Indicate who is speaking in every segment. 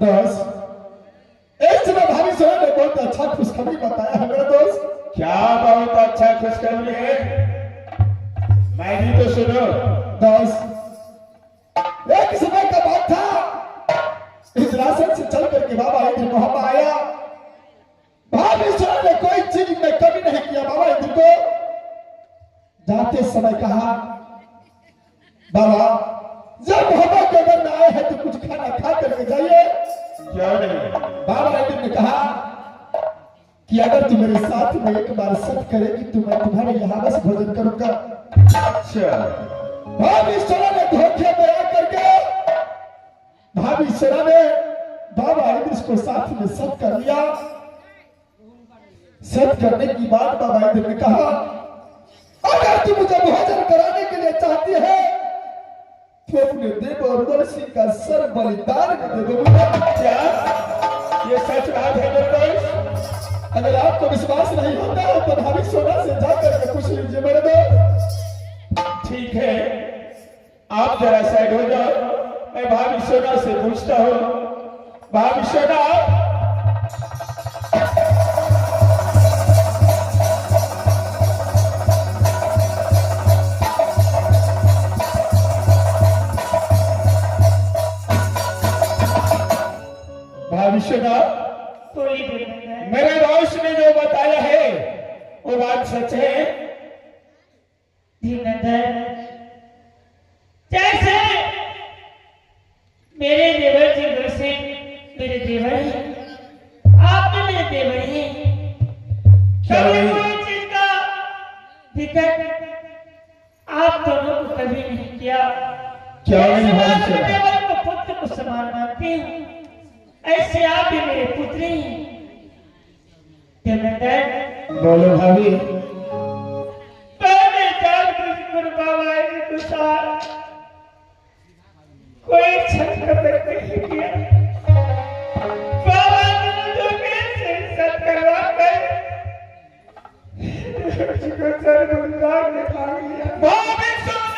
Speaker 1: दोस्त एक समय भाभी सोना ने बहुत अच्छा खुशखबरी बताया है मेरा दोस्त।
Speaker 2: क्या बहुत अच्छा खुशखबरी है, मैं भी तो सुनो।
Speaker 1: दोस्त एक समय का बात था, इस राशन से चल करके बाबा इंद्र मोहम्मद आया। भाभी सोना ने कोई चीज में कमी नहीं किया। बाबा इंद्र को जाते समय कहा, बाबा जब मोहम्मद के घर में आए हैं तो कुछ खाना खा करके जाइए।
Speaker 2: क्यों नहीं?
Speaker 1: बाबा इंद्र ने कहा कि अगर तू मेरे साथ में एक बार शर्त करेगी तो मैं तुम्हारे यहाँ बस भोजन करूंगा।
Speaker 2: अच्छा।
Speaker 1: भाभी सोना ने धोखे में आकर के भाभी सोना ने बाबा इंद्र को साथ में शर्त कर लिया। शर्त करने की बात बाबा इंद्र ने कहा, अगर तू मुझे भोजन कराने के लिए चाहती है तो अपने देव और वर्षी का सर बलिदान में दे दूंगा।
Speaker 2: क्या ये सच बात है मेरे दोस्त?
Speaker 1: अगर आपको विश्वास नहीं होता है तो भाभी सोना से जाकर के पूछ लीजिए मेरे दोस्त।
Speaker 2: ठीक है, आप जरा साइड हो जाओ, मैं भाभी सोना से पूछता हूँ। भाभी सोना, भाभी सोना, मेरे दोस्त ने जो बताया है वो बात सच है?
Speaker 3: जैसे मेरे देवर जी वैसे मेरे देवर हैं, आप भी मेरे देवर हैं। कभी कोई चीज का दिक्कत आप दोनों को कभी नहीं किया।
Speaker 2: क्या नहीं
Speaker 3: मैं
Speaker 2: भाभी
Speaker 3: अपने
Speaker 2: सोना?
Speaker 3: देवर को पुत्र को समान मानती हूँ, ऐसे आप भी मेरे पुत्र हैं। देवेंद्र,
Speaker 2: बोलो भाभी।
Speaker 3: पहले जान बुझकर बाबा ने गुस्सा कोई छत कदर नहीं किया। बाबा ने जो कैसे सत करवा कर उसको सर गुजार ने भाग लिया।
Speaker 2: भाभी सोना,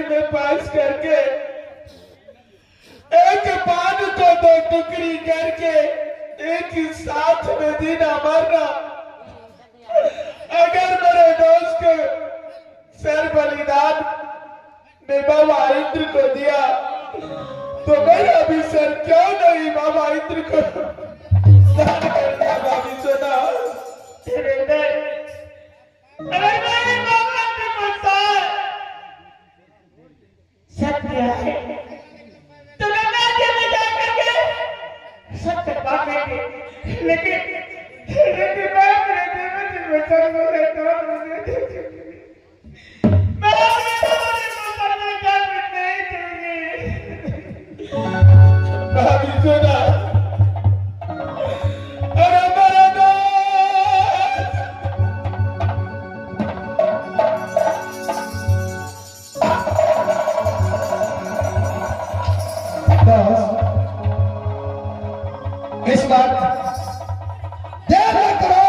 Speaker 2: में पास करके एक पान को दो टुकड़ी करके एक ही साथ में जीना मरना। अगर मेरे दोस्त को सर बलिदान में बाबा इंद्र को दिया तो मेरा भी सर क्यों नहीं बाबा इंद्र को दान कर दिया। भाभी सुना
Speaker 3: अगर मेरे बाबा ने बताया सत्य है तो मैं राज्य में जाकर के सत्य पाएंगे, लेकिन मैं अपने जीवन में वचन बोले तो मैं अपने वचन में जान नहीं दूंगी।
Speaker 2: भाभी सुना अरे मेरा
Speaker 1: इस बार देर न करो,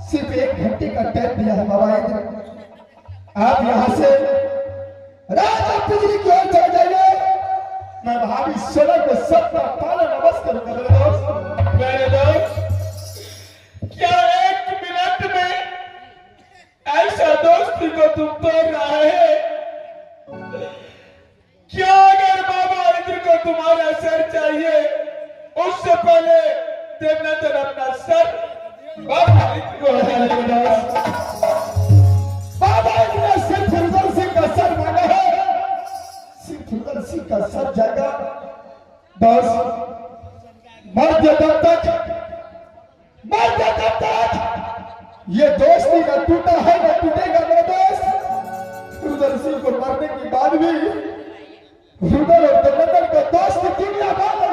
Speaker 1: सिर्फ 1 घंटे का टाइम दिया है बाबा इंद्र। आप यहाँ से राजा बिजली की ओर चले जाइए। मैं भाभी सोना को सबका पाला नमस्कार करूंगा।
Speaker 2: मेरे दोस्त क्या 1 मिनट में ऐसा दोस्ती को तुम तोड़ रहा है? क्या अगर बाबा इंद्र को तुम्हारा सर चाहिए उससे पहले देवनाथन अपना सर बाबा इंद्र को हटा देगा।
Speaker 1: बाबा इंद्र ने सिर्फ उदल सिंह का सर मांगा है, सिर्फ उदल सिंह का सर जाएगा। बस मर जा तब तक, मर जा तब तक ये दोस्ती न टूटा है न टूटेगा मेरे दोस्त। उदल सिंह को मारने के बाद भी रुदल और देवनाथन का दोस्त दुनिया भर